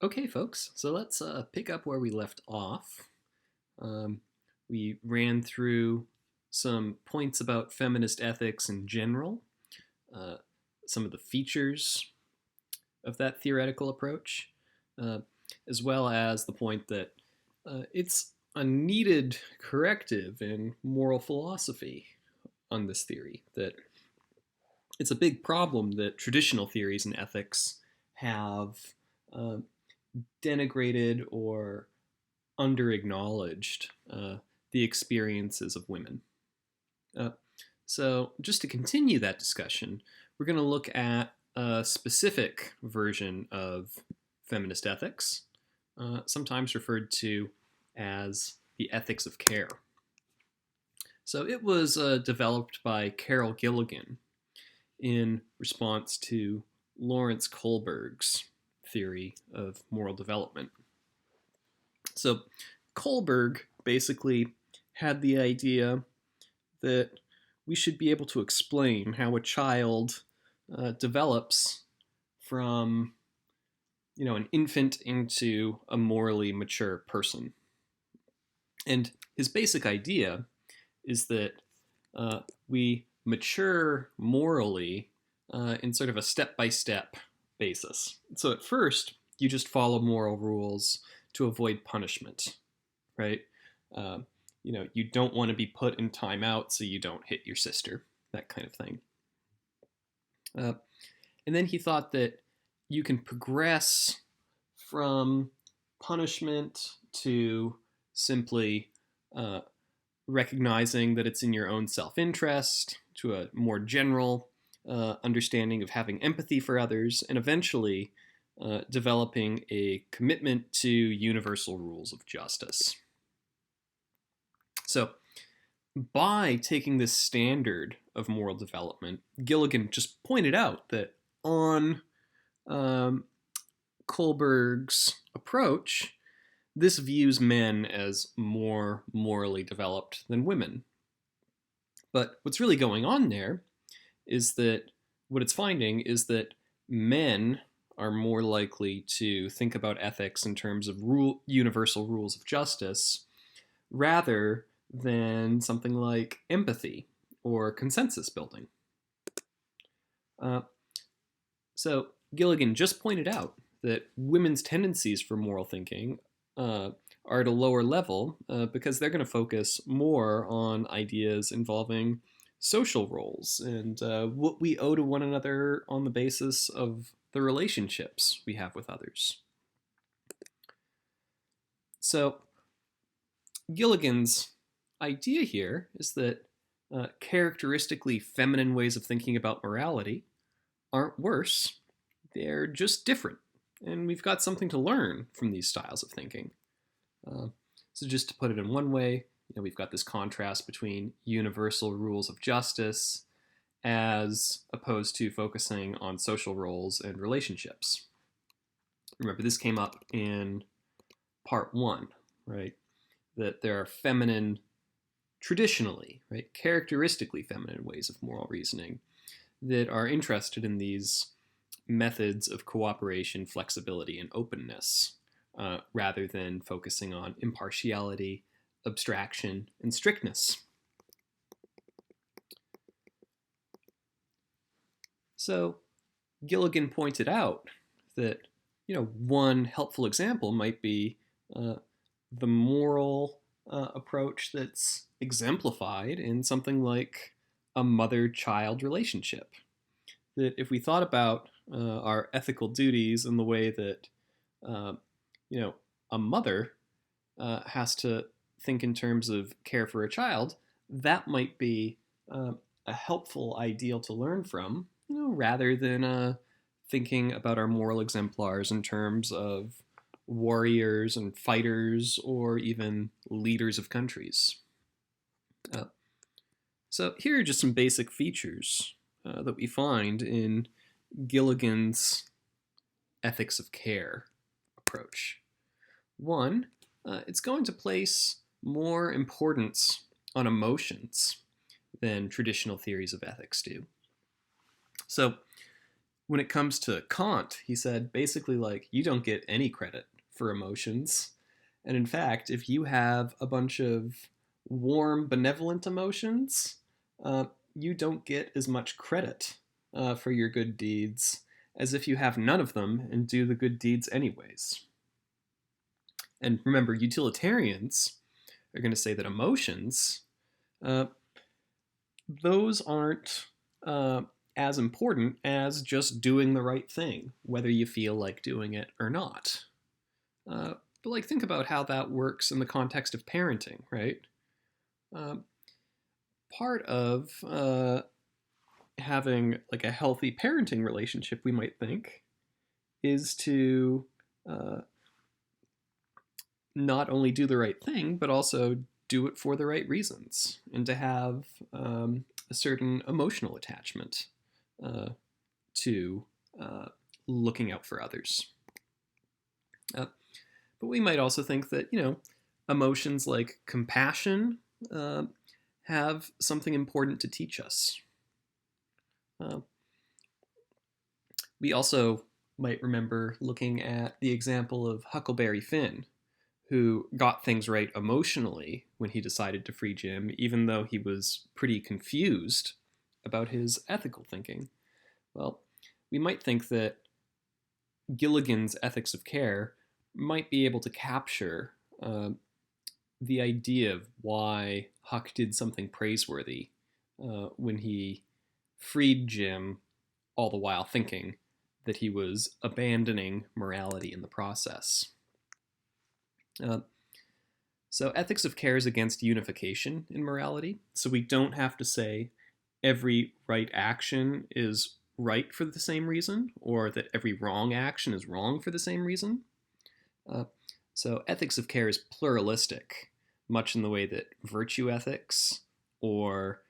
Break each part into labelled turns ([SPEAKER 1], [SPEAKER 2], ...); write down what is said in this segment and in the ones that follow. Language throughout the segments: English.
[SPEAKER 1] Okay, folks, so let's pick up where we left off. We ran through some points about feminist ethics in general, uh, some of the features of that theoretical approach, uh, as well as the point that it's a needed corrective in moral philosophy on this theory, that it's a big problem that traditional theories in ethics have uh, denigrated or under-acknowledged the experiences of women. Uh, so just to continue that discussion, we're going to look at a specific version of feminist ethics, sometimes referred to as the ethics of care. So it was developed by Carol Gilligan in response to Lawrence Kohlberg's theory of moral development. So Kohlberg basically had the idea that we should be able to explain how a child develops from, an infant into a morally mature person. And his basic idea is that we mature morally in sort of a step-by-step basis. So at first, you just follow moral rules to avoid punishment, right? You don't want to be put in timeout so you don't hit your sister, that kind of thing. And then he thought that you can progress from punishment to simply recognizing that it's in your own self-interest, to a more general understanding of having empathy for others, and eventually developing a commitment to universal rules of justice. So by taking this standard of moral development, Gilligan just pointed out that on Kohlberg's approach, this views men as more morally developed than women. But what's really going on there is that what it's finding is that men are more likely to think about ethics in terms of universal rules of justice rather than something like empathy or consensus building. So Gilligan just pointed out that women's tendencies for moral thinking are at a lower level because they're going to focus more on ideas involving social roles and what we owe to one another on the basis of the relationships we have with others. So Gilligan's idea here is that characteristically feminine ways of thinking about morality aren't worse, they're just different. And we've got something to learn from these styles of thinking. So just to put it in one way, we've got this contrast between universal rules of justice as opposed to focusing on social roles and relationships. Remember, this came up in part 1, right? That there are feminine, traditionally, right, characteristically feminine ways of moral reasoning that are interested in these methods of cooperation, flexibility, and openness, rather than focusing on impartiality, abstraction, and strictness. So Gilligan pointed out that one helpful example might be the moral approach that's exemplified in something like a mother-child relationship. That if we thought about our ethical duties in the way that a mother has to think in terms of care for a child, that might be a helpful ideal to learn from, rather than thinking about our moral exemplars in terms of warriors and fighters or even leaders of countries. So here are just some basic features that we find in Gilligan's ethics of care approach. One, it's going to place more importance on emotions than traditional theories of ethics do. So When it comes to Kant, he said basically like, you don't get any credit for emotions. And in fact, if you have a bunch of warm, benevolent emotions, you don't get as much credit for your good deeds as if you have none of them and do the good deeds anyways. And remember, utilitarians are going to say that emotions, uh, those aren't as important as just doing the right thing, whether you feel like doing it or not. But like, think about how that works in the context of parenting, right? Part of having like a healthy parenting relationship, we might think, is to not only do the right thing, but also do it for the right reasons, and to have a certain emotional attachment to looking out for others. But we might also think that, emotions like compassion have something important to teach us. We also might remember looking at the example of Huckleberry Finn, who got things right emotionally when he decided to free Jim, even though he was pretty confused about his ethical thinking. Well, we might think that Gilligan's Ethics of Care might be able to capture the idea of why Huck did something praiseworthy when he freed Jim, all the while thinking that he was abandoning morality in the process. So ethics of care is against unification in morality. So we don't have to say every right action is right for the same reason, or that every wrong action is wrong for the same reason. So ethics of care is pluralistic, much in the way that virtue ethics or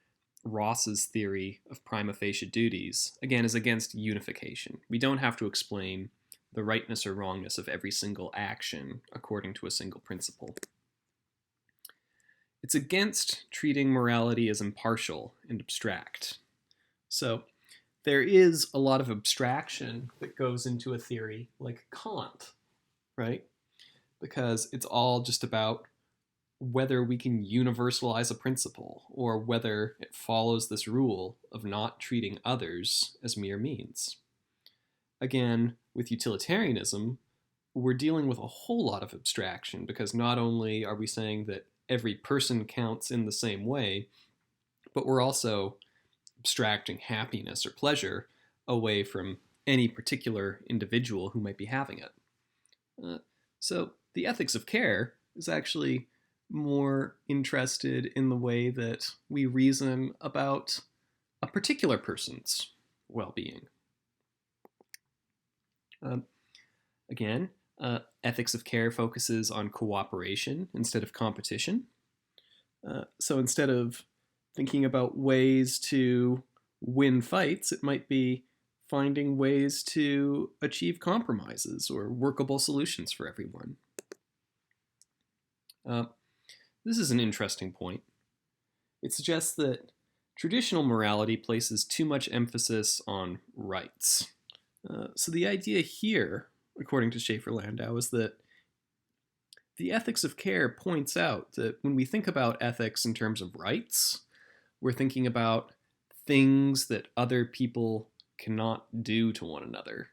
[SPEAKER 1] Ross's theory of prima facie duties, again, is against unification. We don't have to explain the rightness or wrongness of every single action according to a single principle. It's against treating morality as impartial and abstract. So there is a lot of abstraction that goes into a theory like Kant, right? Because it's all just about whether we can universalize a principle or whether it follows this rule of not treating others as mere means. Again, with utilitarianism, we're dealing with a whole lot of abstraction, because not only are we saying that every person counts in the same way, but we're also abstracting happiness or pleasure away from any particular individual who might be having it. So the ethics of care is actually more interested in the way that we reason about a particular person's well-being. Again, ethics of care focuses on cooperation instead of competition. So instead of thinking about ways to win fights, it might be finding ways to achieve compromises or workable solutions for everyone. This is an interesting point. It suggests that traditional morality places too much emphasis on rights. So the idea here, according to Shafer-Landau, is that the ethics of care points out that when we think about ethics in terms of rights, we're thinking about things that other people cannot do to one another.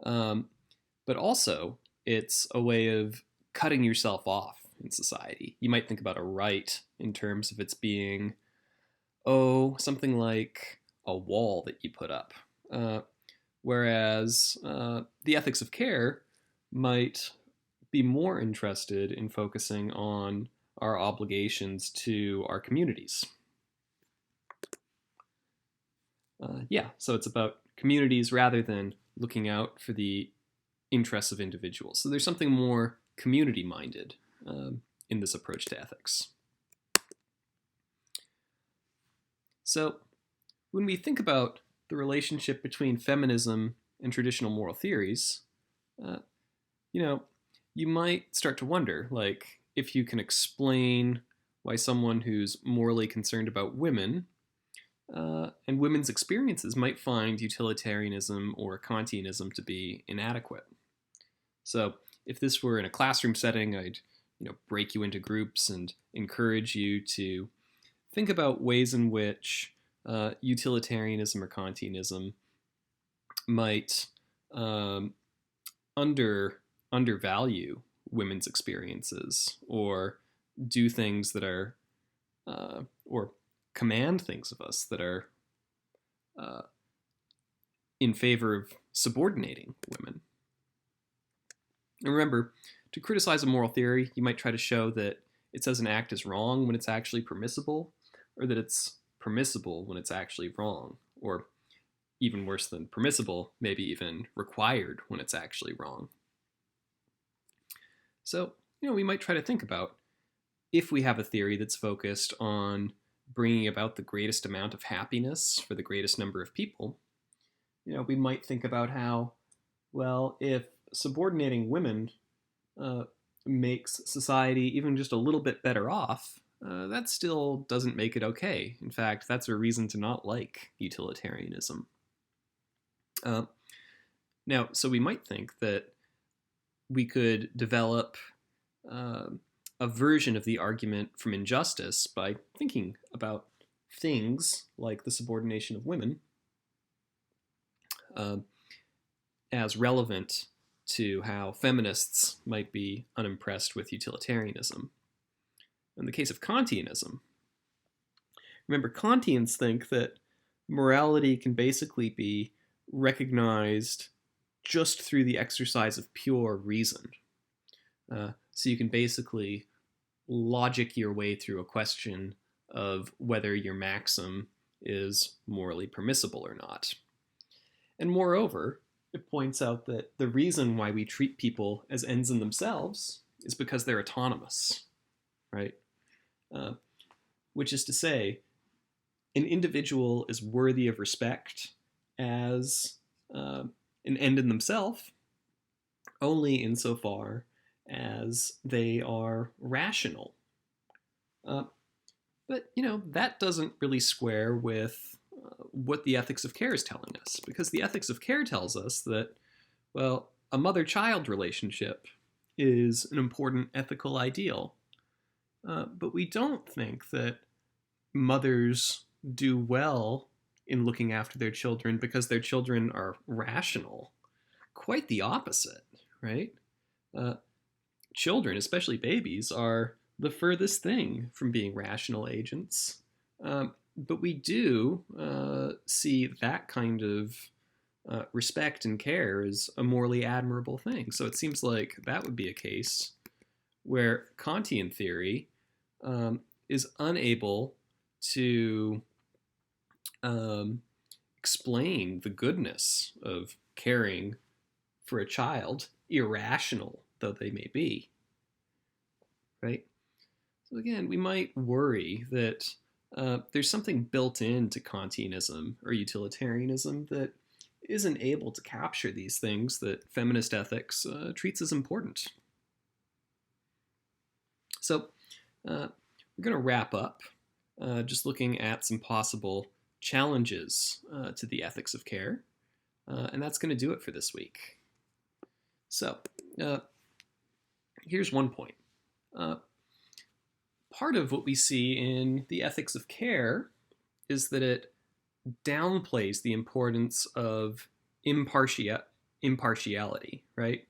[SPEAKER 1] But also, it's a way of cutting yourself off in society. You might think about a right in terms of its being, something like a wall that you put up. Whereas the ethics of care might be more interested in focusing on our obligations to our communities. So it's about communities rather than looking out for the interests of individuals. So there's something more community-minded in this approach to ethics. So when we think about the relationship between feminism and traditional moral theories, you might start to wonder, like, if you can explain why someone who's morally concerned about women and women's experiences might find utilitarianism or Kantianism to be inadequate. So if this were in a classroom setting, I'd break you into groups and encourage you to think about ways in which utilitarianism or Kantianism might undervalue women's experiences, or do things that are, or command things of us that are in favor of subordinating women. And remember, to criticize a moral theory, you might try to show that it says an act is wrong when it's actually permissible, or that it's permissible when it's actually wrong, or even worse than permissible, maybe even required when it's actually wrong. So, we might try to think about, if we have a theory that's focused on bringing about the greatest amount of happiness for the greatest number of people, we might think about how, well, if subordinating women makes society even just a little bit better off, that still doesn't make it okay. In fact, that's a reason to not like utilitarianism. Now, so we might think that we could develop a version of the argument from injustice by thinking about things like the subordination of women as relevant to how feminists might be unimpressed with utilitarianism. In the case of Kantianism, remember, Kantians think that morality can basically be recognized just through the exercise of pure reason. So you can basically logic your way through a question of whether your maxim is morally permissible or not. And moreover, it points out that the reason why we treat people as ends in themselves is because they're autonomous, right? Which is to say, an individual is worthy of respect as an end in themselves only insofar as they are rational. But, that doesn't really square with what the ethics of care is telling us, because the ethics of care tells us that, well, a mother-child relationship is an important ethical ideal. But we don't think that mothers do well in looking after their children because their children are rational. Quite the opposite, right? Children, especially babies, are the furthest thing from being rational agents. But we do see that kind of respect and care as a morally admirable thing. So it seems like that would be a case where Kantian theory is unable to explain the goodness of caring for a child, irrational though they may be, right? So again, we might worry that there's something built into Kantianism or utilitarianism that isn't able to capture these things that feminist ethics treats as important. So we're going to wrap up just looking at some possible challenges to the ethics of care, and that's going to do it for this week. So here's one point. Part of what we see in the ethics of care is that it downplays the importance of impartiality, right?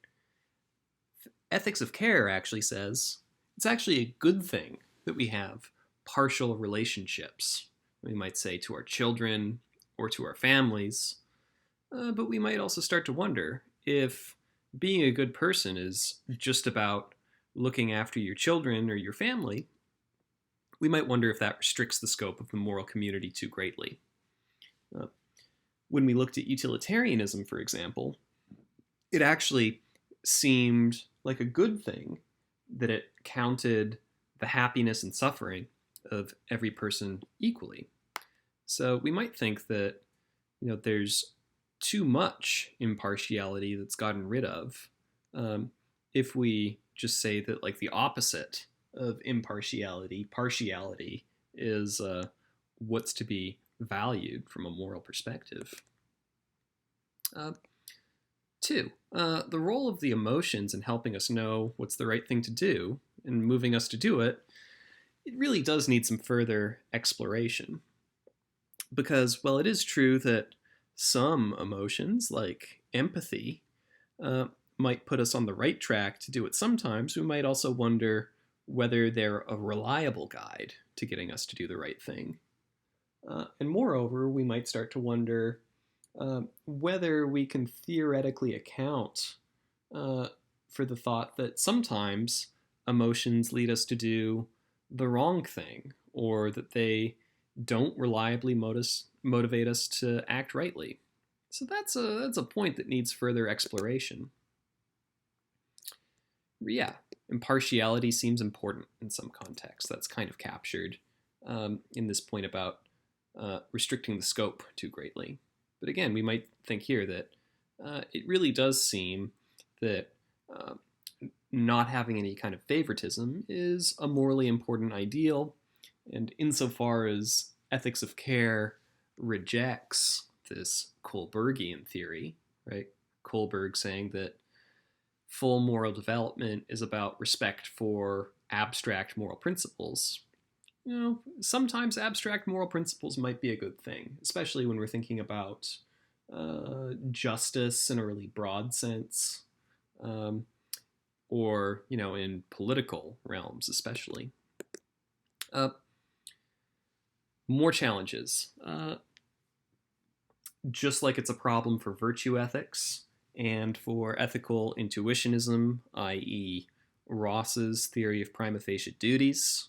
[SPEAKER 1] Ethics of care actually says it's actually a good thing that we have partial relationships, we might say, to our children or to our families. But we might also start to wonder if being a good person is just about looking after your children or your family. We might wonder if that restricts the scope of the moral community too greatly. When we looked at utilitarianism, for example, it actually seemed like a good thing that it counted the happiness and suffering of every person equally. So we might think that, there's too much impartiality that's gotten rid of if we just say that, like, the opposite of impartiality, partiality, is what's to be valued from a moral perspective. 2, the role of the emotions in helping us know what's the right thing to do and moving us to do it, it really does need some further exploration. Because while it is true that some emotions, like empathy, uh, might put us on the right track to do it sometimes, we might also wonder whether they're a reliable guide to getting us to do the right thing. And moreover, we might start to wonder whether we can theoretically account for the thought that sometimes emotions lead us to do the wrong thing, or that they don't reliably motivate us to act rightly. So that's a point that needs further exploration. Yeah, impartiality seems important in some contexts. That's kind of captured in this point about restricting the scope too greatly. But again, we might think here that it really does seem that not having any kind of favoritism is a morally important ideal, and insofar as ethics of care rejects this Kohlbergian theory, right? Kohlberg saying that full moral development is about respect for abstract moral principles. Sometimes abstract moral principles might be a good thing, especially when we're thinking about justice in a really broad sense, or, in political realms especially. More challenges. Just like it's a problem for virtue ethics and for ethical intuitionism, i.e., Ross's theory of prima facie duties,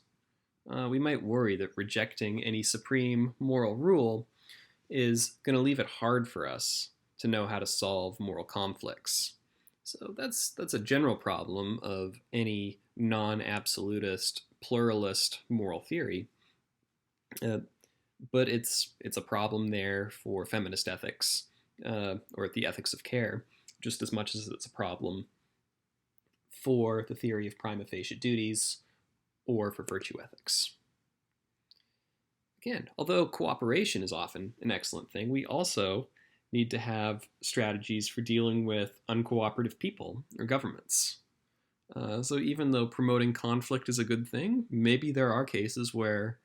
[SPEAKER 1] we might worry that rejecting any supreme moral rule is going to leave it hard for us to know how to solve moral conflicts. So that's a general problem of any non-absolutist, pluralist moral theory. But it's a problem there for feminist ethics, or the ethics of care, just as much as it's a problem for the theory of prima facie duties or for virtue ethics. Again, although cooperation is often an excellent thing, we also need to have strategies for dealing with uncooperative people or governments. So even though promoting conflict is a good thing, maybe there are cases where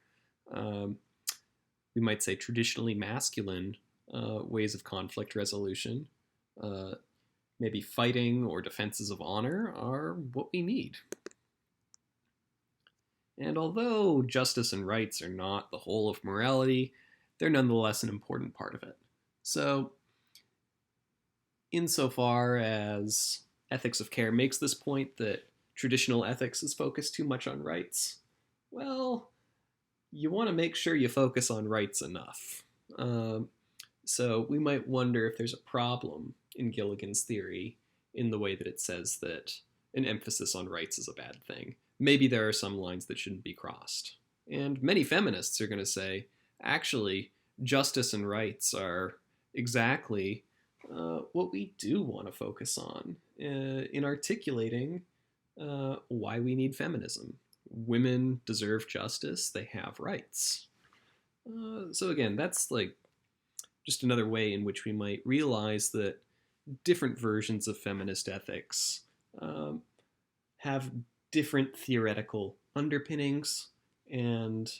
[SPEAKER 1] we might say traditionally masculine ways of conflict resolution, maybe fighting or defenses of honor, are what we need. And although justice and rights are not the whole of morality, they're nonetheless an important part of it. So, insofar as ethics of care makes this point that traditional ethics is focused too much on rights, well, you want to make sure you focus on rights enough. So we might wonder if there's a problem in Gilligan's theory in the way that it says that an emphasis on rights is a bad thing. Maybe there are some lines that shouldn't be crossed. And many feminists are going to say, actually, justice and rights are exactly what we do want to focus on in articulating why we need feminism. Women deserve justice, they have rights. So again, that's like just another way in which we might realize that different versions of feminist ethics have different theoretical underpinnings and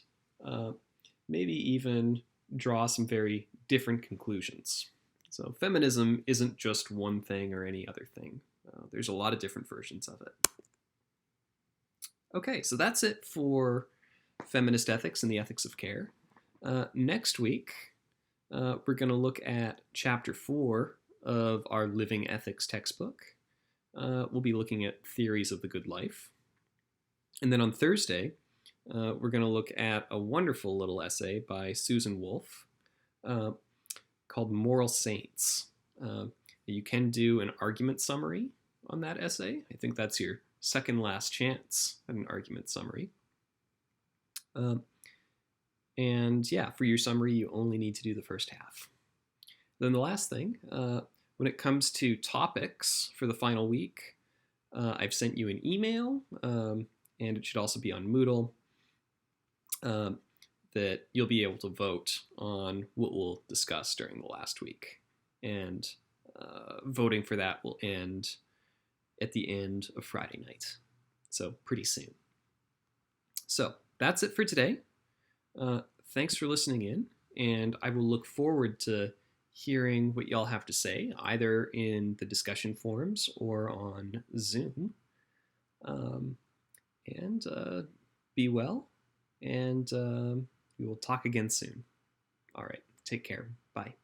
[SPEAKER 1] maybe even draw some very different conclusions. So feminism isn't just one thing or any other thing. There's a lot of different versions of it. Okay, so that's it for feminist ethics and the ethics of care. Next week, we're going to look at Chapter 4 of our Living Ethics textbook. We'll be looking at theories of the good life. And then on Thursday, we're going to look at a wonderful little essay by Susan Wolf called Moral Saints. You can do an argument summary on that essay. I think that's your second last chance at an argument summary. And yeah, for your summary, you only need to do the first half. Then the last thing, when it comes to topics for the final week, I've sent you an email, and it should also be on Moodle. that you'll be able to vote on what we'll discuss during the last week. And voting for that will end at the end of Friday night. So pretty soon. So that's it for today. Thanks for listening in, and I will look forward to hearing what y'all have to say, either in the discussion forums or on Zoom. And be well, and we will talk again soon. All right, take care. Bye.